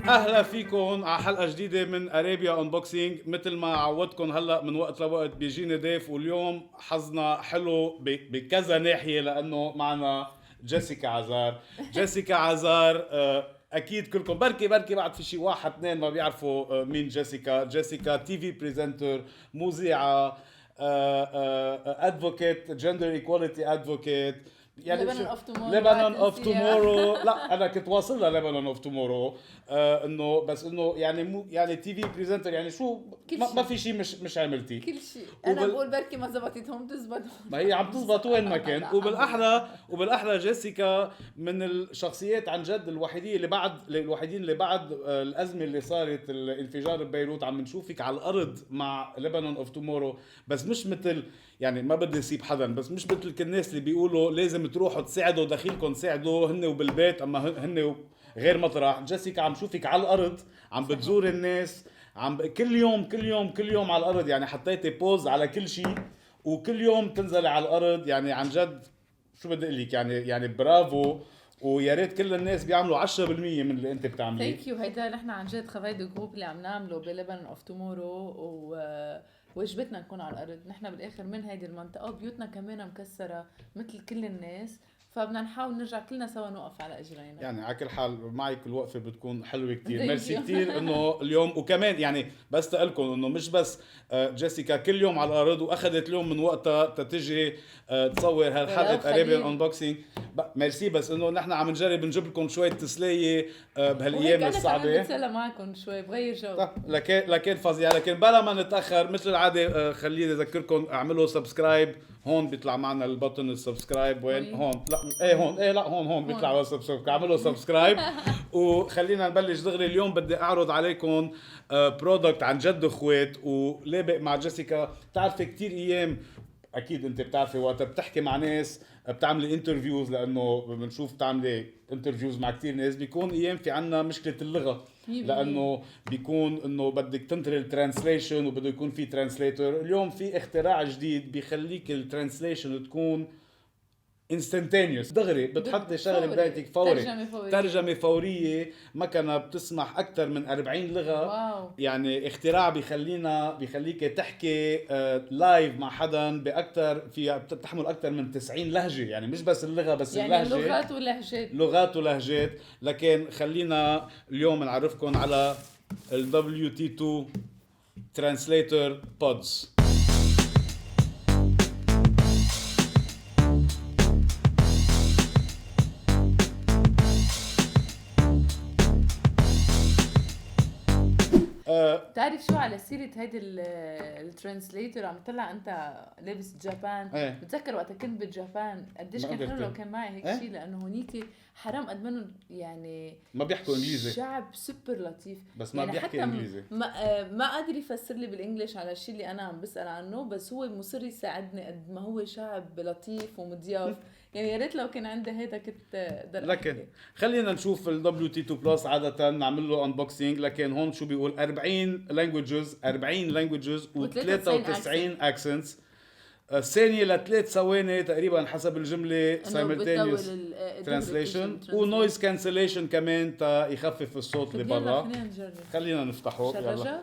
اهلا فيكم على حلقه جديده من ارابيا انبوكسينج. مثل ما عودتكم هلا من وقت لوقت بيجيني ضيف، واليوم حظنا حلو بكذا ناحيه لانه معنا جيسيكا عزار. جيسيكا عزار اكيد كلكم بركي بعد في شي واحد اثنين ما بيعرفوا مين جيسيكا. جيسيكا تي في بريزنتر، مذيعه، ادفوكيت، جندر ايكواليتي ادفوكيت، يعني لبنان اوف تومورو لبنان اوف تومورو. لا انا كنت واصل للبنان اوف تومورو. انه بس انه يعني مو يعني تي في بريزنتر، يعني شو ما في شيء مش عملتي كل شيء. انا بقول بركي ما زبطتهم تزبط. ما هي عم تزبط وين ما كان. وبالاحلى جيسيكا من الشخصيات عن جد الوحيدين اللي بعد الازمه اللي صارت، الانفجار ببيروت، عم نشوفك على الارض مع لبنان اوف تومورو. بس مش مثل، يعني ما بدي اسيب حدا، بس مش مثل كل الناس اللي بيقولوا لازم تروحوا تساعدوا دخيلكم، تساعدوا هن وبالبيت اما هن غير مطرح. جيسيكا عم شوفك على الارض، عم بتزور الناس، كل يوم على الارض. يعني حطيتي بوز على كل شيء، وكل يوم تنزلي على الارض. يعني عن جد شو بدي اقول لك، يعني برافو. ويا ريت كل الناس بيعملوا 10% من اللي انت بتعمليه. ثانك يو. هيدا نحن عن جد خفايد جروب اللي عم نعمله بلبنان اوف تومورو، وجبتنا نكون على الارض. نحن بالاخر من هيدي المنطقه، بيوتنا كمان مكسره مثل كل الناس، فبدنا نحاول نرجع كلنا سوا نوقف على اجرينا. يعني على كل حال معك الوقفه بتكون حلوه كتير. Thank ميرسي you. كتير انه اليوم. وكمان يعني بس تقلكم انه مش بس جيسيكا كل يوم على الارض، واخذت اليوم من وقتها تتجي تصور هالحلقه ارابيان انبوكسينج. ميرسي، بس انه نحن عم نجرب نجيب لكم شويه تسليه بهالايام الصعبه. انا بتسلى معكم شوي، بغير جو. لكن فظيع. لكن بلا ما نتاخر مثل العاده، خليني اذكركم اعملوا سبسكرايب. هون بيطلع معنا البطن السبسكرايب. وين هون؟ لا ايه هون، ايه لا هون بيطلع سبسكرايب. اعملوا سبسكرايب. وخلينا نبلش دغري. اليوم بدي اعرض عليكم برودكت عن جد اخوات ولابق مع جيسيكا. بتعرفي كتير ايام، اكيد انت بتعرفي وقت بتحكي مع ناس بتعملي انترفيوز، لانه بنشوف بتعملي انترفيوز مع كتير ناس، بيكون ايام في عنا مشكله اللغه، لانه بيكون انه بدك تنطري الترانسليشن وبده يكون في ترانسليتور. اليوم في اختراع جديد بيخليك الترانسليشن تكون انستنتينيوس، دغري بتحطي شغله بدايتك فوري. ترجمه فوريه. مكنه بتسمح اكثر من 40 لغه. واو. يعني اختراع بيخليك تحكي لايف مع حدا باكثر، فيها بتحمل اكثر من 90 لهجه. يعني مش بس اللغه، بس يعني اللهجه، لغات ولهجات. لكن خلينا اليوم نعرفكم على ال WT2 Translator Pods. بتعرف شو، على سيرة هيدي الترانسليتور، عم طلع انت لابس جابان. ايه. بتذكر وقت كنت بالجابان قديش كان حلو لو كان معي هيك شيء، لانه هونيك حرام قد منهم يعني ما بيحكوا انجليزي. شعب سوبر لطيف، بس ما يعني بيحكي حتى انجليزي. ما قادر يفسر لي بالانجليش على الشيء اللي انا عم بسال عنه، بس هو مصر يساعدني قد ما هو شعب لطيف ومضياف. يعني يا ريت لو كان عندي هيدا كنت اقدر. لكن خلينا نشوف ال WT2 بلس. عادة نعمل له انبوكسينج، لكن هون شو بيقول 40 لانجويجز و93 اكسنتس. ثانية ل3 ثواني تقريبا حسب الجملة simultaneous translation، ونويز كانسليشن كمان تا يخفف الصوت اللي برا. خلينا نفتحه. يلا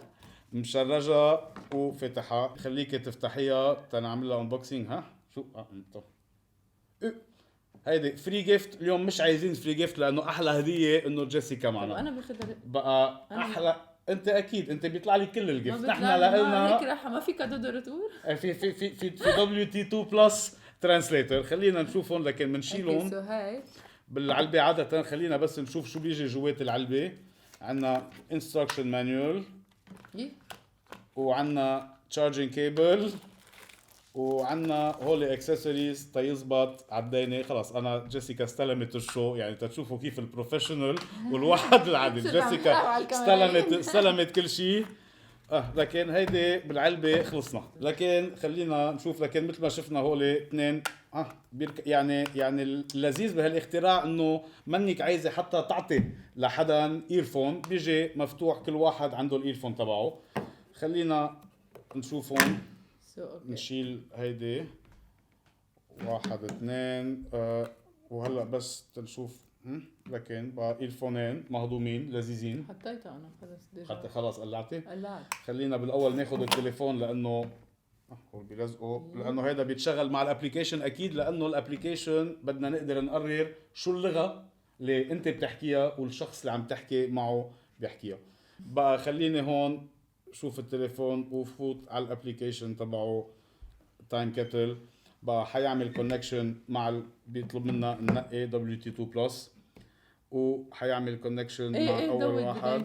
مشرجة وفتحها. خليك تفتحيها تنعمل لها انبوكسينج. ها شو انت هيدي فري جيفت. اليوم مش عايزين فري جيفت لانه احلى هديه انه جيسيكا معنا. انا باخذها بقى احلى. انت اكيد انت بيطلع لي كل الجيفت. نحن لنا هيك راح ما في كادو دورتور. في WT2 بلس ترانسليتر. خلينا نشوفهم، لكن بنشيلهم بالعلبه عاده. خلينا بس نشوف شو بيجي جوات العلبه. عندنا انستراكشن مانيول، وعندنا تشارجنج كيبل، وعندنا هولي اكسسوارز تيزبط عالدينه. خلاص انا جيسيكا استلمت الشو، يعني تشوفوا كيف البروفيشنال والواحد العادي. جيسيكا استلمت كل شيء. لكن هيدي بالعلبه خلصنا. لكن خلينا نشوف. لكن مثل ما شفنا هولي اثنين يعني اللذيذ بهالاختراع انه منك عايزه حتى تعطي لحدا ايرفون، بيجي مفتوح، كل واحد عنده الايرفون تبعه. خلينا نشوفهم. نشيل هيدي 1 2 وهلا بس تنشوف لكن بقى الفونين مهضومين لذيذين. حطيتها انا خلص ديجا. حتى خلاص قلعتي. قلعت. خلينا بالاول ناخذ التليفون لانه هو بيلزقوا، لانه هيدا بيتشغل مع الابلكيشن اكيد، لانه الابلكيشن بدنا نقدر نقرر شو اللغه اللي انت بتحكيها والشخص اللي عم تحكي معه بيحكيها. بقى خليني هون شوف التليفون وفوت على الابلكيشن تبعه تايم كاتل. بقى حيعمل كونكشن مع بيطلب منا ننقي WT2 بلس، وحيعمل كونكشن مع اول واحد.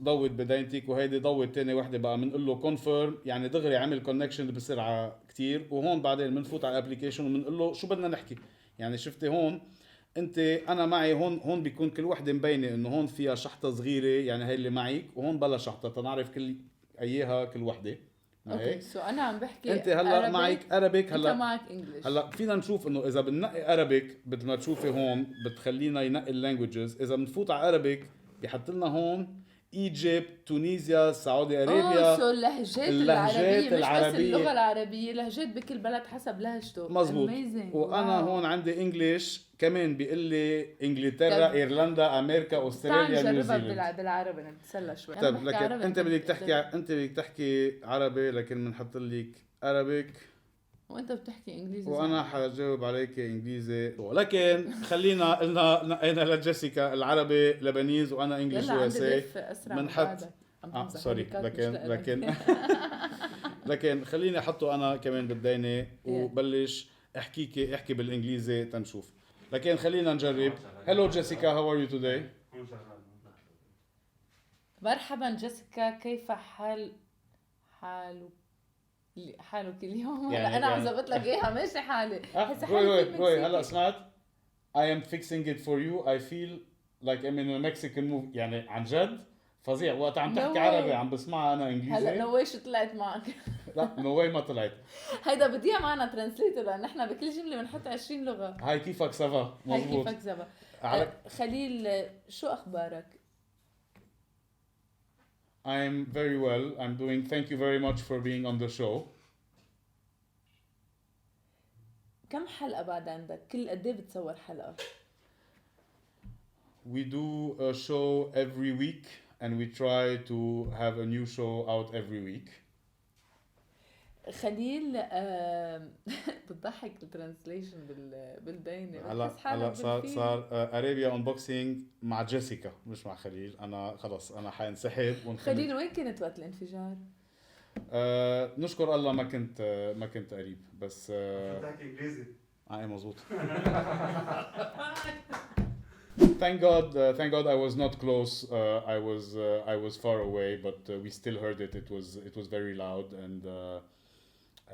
ضوت بدايتك وهيدي ضوت تاني وحده. بقى بنقول له كونفيرم، يعني دغري عمل كونكشن بسرعه كتير. وهون بعدين بنفوت على الابلكيشن وبنقول له شو بدنا نحكي. يعني شفتي هون انت انا معي هون بيكون كل وحده مبينه انه هون فيها شحطه صغيره، يعني هي اللي معك، وهون بلا شحطه تنعرف كل اياها كل وحده. اوكي سو انا عم بحكي انت هلا Arabic. معك ارابيك، هلا انت معك انجلش. هلا فينا نشوف انه اذا بننقي ارابيك بدل ما تشوفي هون بتخلينا ينقي اللانجويجز. اذا بنفوت على ارابيك بيحط لنا هون ايجيبت، تونيزيا، سعودي ارابيا. سو اللهجات العربيه مش بس اللغه العربيه، لهجات بكل بلد حسب لهجته. مزبوط. وانا هون عندي انجليش كمان بيقول لي انجلترا، ايرلندا، امريكا، استراليا، نيوزيلندا. نجربها بالعربي نتسلى شوي. طيب لكن انت بدك تحكي عربي، لكن بنحط لك ارابيك وانت بتحكي انجليزي وانا حجاوب عليك انجليزي. ولكن خلينا قلنا نقينا لجيسيكا العربي لبنيز وانا انجلش يو اس اي. بنحط سوري لكن خليني احطه انا كمان بالدينه وبلش احكي بالانجليزي تنشوف. لكن خلينا نجرب. هلو جيسيكا، هاو ار يو توداي؟ مرحبا جيسيكا، كيف حالك اليوم؟ يعني انا عم ظبط لك اياها ماشي حالي. وي هلا سمعت I am fixing it for you. I feel like I'm in a Mexican movie. يعني عن جد فظيع. وقت عم تحكي عربي عم بسمعها انا انجليزي. هلا نو شو طلعت معك؟ لا نو ما طلعت. هيدا بديها معنا ترانسليتر لان احنا بكل جمله بنحط 20 لغه. هاي كيفك سافا؟ مزبوط. هاي كيفك سافا. خليل شو اخبارك؟ I'm very well. I'm doing. Thank you very much for being on the show. كم حلقة بعد عندك؟ كل قد ايه بتصور حلقة؟ We do a show every week and we try to have a new show out every week. خليل بتضحك الترانسليشن بالبينة. هلا صار ارابيا انبوكسينج مع جيسيكا مش مع خليل. انا خلص انا حينسحب. خليل وين كنت وقت الانفجار؟ نشكر الله ما كنت قريب بس بتحكي انجليزي. مزبوط. Thank God I was not close. I was far away, but we still heard it. It was very loud,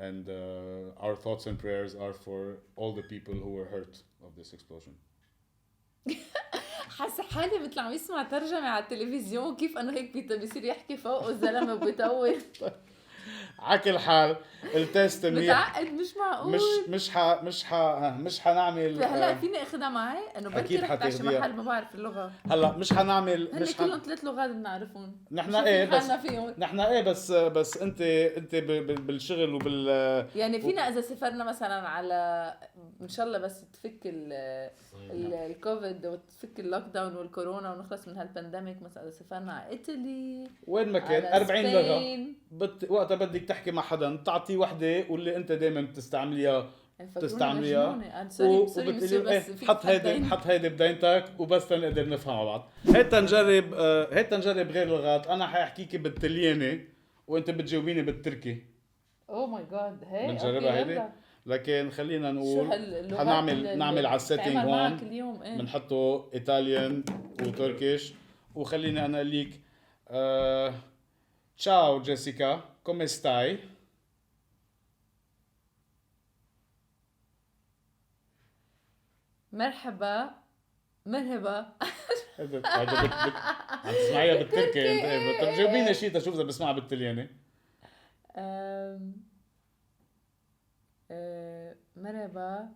and our thoughts and prayers are for all the people who were hurt of this explosion. حاسه حالي مثل عم يسمع ترجمه على التلفزيون، كيف انه هيك بيصير يحكي فوقه الزلمه وبيطول. عكل حال التست متعقد مش معقول. مش حنعمل. هلا فيني اخذها معي انه بركي رح تعيش محل ما بعرف اللغه. هلا مش حنعمل. هن كلهم 3 لغات بنعرفهم. نحن بس انت بالشغل وبال يعني فينا اذا سافرنا مثلا على ان شاء الله بس تفك الكوفيد وتفك اللوك داون والكورونا ونخلص من هالبانديميك، مثلا اذا سافرنا على ايطالي وين ما كان 40 لغه وقتها بدك تحكي مع حدا تعطيه وحده واللي انت دائما بتستعمليها حط هيدي بدايتك وبس تنقدر نفهم مع بعض. هيك تنجرب غير لغات. انا حاحكيكي بالطلياني وانت بتجاوبيني بالتركي. اوه ماي جاد. هي بنجربها هيدي. لكن خلينا نقول نعمل على السيتنج هون بنحطه ايطاليان وتركيش. وخليني انا اقول لك ciao Jessica, come stai? مرحبا. هذا عم تسمعيها بالتركي انت بتجاوبيني شيء تشوف اذا بسمعها بالطلياني. مرحبا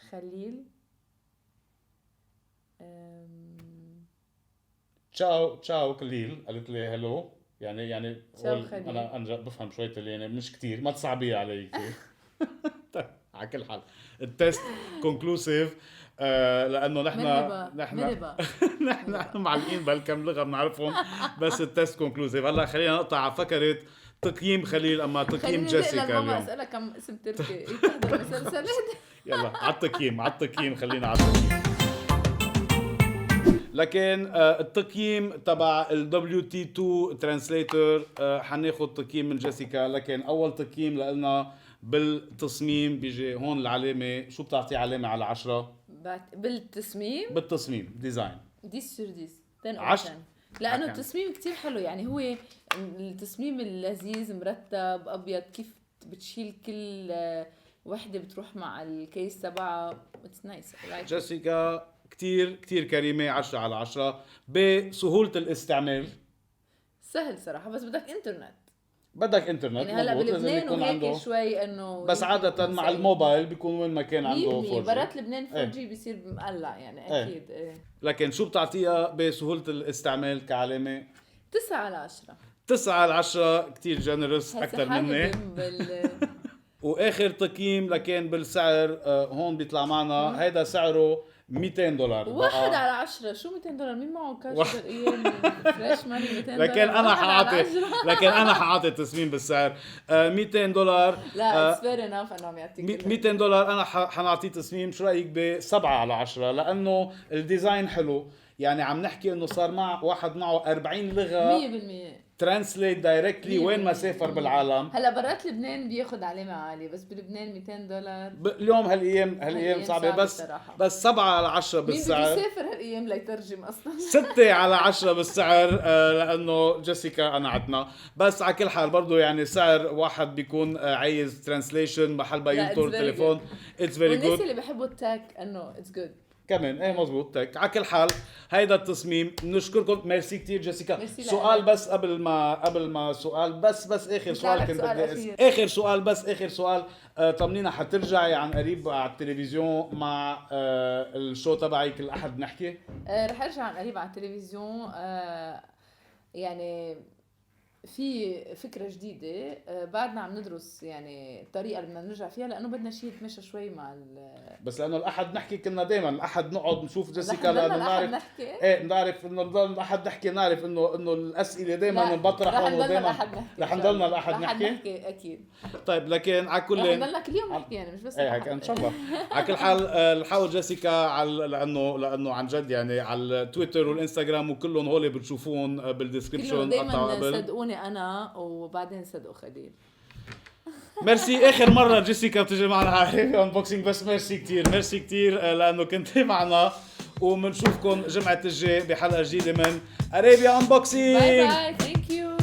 خليل. تشاو خليل. قالت لي هلو يعني انا بفهم شوي طلياني مش كتير، ما تصعبيه علي كثير. على كل حال التست كونكلوسيف. لانه مرحبا نحن معلقين بهالكم لغه بنعرفهم بس التست كونكلوزيف. هلا خلينا نقطع على فكره تقييم خليل اما تقييم جيسيكا اليوم اليوم. اسالك كم اسم تركي تحضر مسلسل. يلا على التقييم خلينا على التقييم. لكن التقييم تبع ال WT2 ترانسليتر حناخد تقييم من جيسيكا. لكن اول تقييم لنا بالتصميم بيجي هون العلامه. شو بتعطي علامه على 10 بالتصميم ديزاين؟ 10 sur 10 10 لانه التصميم كتير حلو. يعني هو التصميم اللذيذ مرتب ابيض كيف بتشيل كل وحده بتروح مع الكيس تبعها. اتس نايس. جيسيكا كتير كتير كريمه. 10 على 10 بسهوله الاستعمال. سهل صراحه بس بدك انترنت. يعني هلا بلبنان وهيك شوي انه بس عاده مع الموبايل بيكون وين ما كان عنده 4G. برات لبنان 4G بيصير مقلع يعني اكيد. لكن شو بتعطيها بسهوله الاستعمال كعلامه؟ 9 على 10. 9 على 10 كتير جنرس اكثر مني. واخر تقييم لكن بالسعر هون بيطلع معنا هيدا سعره $200. 1 على 10. شو $200؟ مين معه كاش بالايام فريش ماني $200؟ لكن انا حاعطي التصميم بالسعر $200. لا اتس فير انف انه عم يعطيك $200. انا حنعطيه تصميم. شو رايك ب7 على 10 لانه الديزاين حلو. يعني عم نحكي انه صار مع واحد معه 40 لغه 100% ترانسليت دايركتلي وين ما سافر بالعالم. هلا برات لبنان بياخذ علامه عاليه بس بلبنان $200 اليوم هالايام صعبه. بس 7 على 10 بالسعر. مين بيسافر هالايام ليترجم اصلا؟ 6 على 10 بالسعر لانه جيسيكا قنعتنا. بس على كل حال برضه يعني سعر واحد بيكون عايز ترانسليشن محل ما ينطر التليفون. اتس فيري جود. والناس اللي بحبوا التاك انه اتس جود كمان مزبوط. تك على كل حال هيدا التصميم. بنشكركم. ميرسي كتير جيسيكا. سؤال بس قبل ما سؤال بس اخر سؤال كنت بدي اخر سؤال طمنينا حترجعي عن قريب على التلفزيون مع الشو تبعك الاحد نحكي؟ رح ارجع عن قريب على التلفزيون. يعني في فكرة جديدة بعدنا عم ندرس يعني الطريقة اللي بدنا نرجع فيها لأنه بدنا شيء يتمشى شوي مع بس لأنه الأحد نحكي كنا دايما الأحد نقعد نشوف جيسيكا لأنه نعرف نعرف إنه نضل الأحد نحكي. نعرف إنه الأسئلة دايما بنطرحهم ودايما رح نضلنا الأحد نحكي أكيد. طيب لكن على كل رح نضلنا كل يوم نحكي يعني مش بس هيك إن شاء الله. على كل حال نحاول جيسيكا لأنه عن جد يعني على التويتر والإنستغرام وكلهم هول بتشوفون بالديسكريبشن. دايما صدقوني أنا وبعدين صدقوا خليل. ميرسي. اخر مره جيسيكا بتجي معنا على انبوكسينج بس ميرسي كتير لانه كنت معنا. وبنشوفكم جمعه الجاي بحلقه جديده من ارابيا انبوكسينج. باي ثانك يو.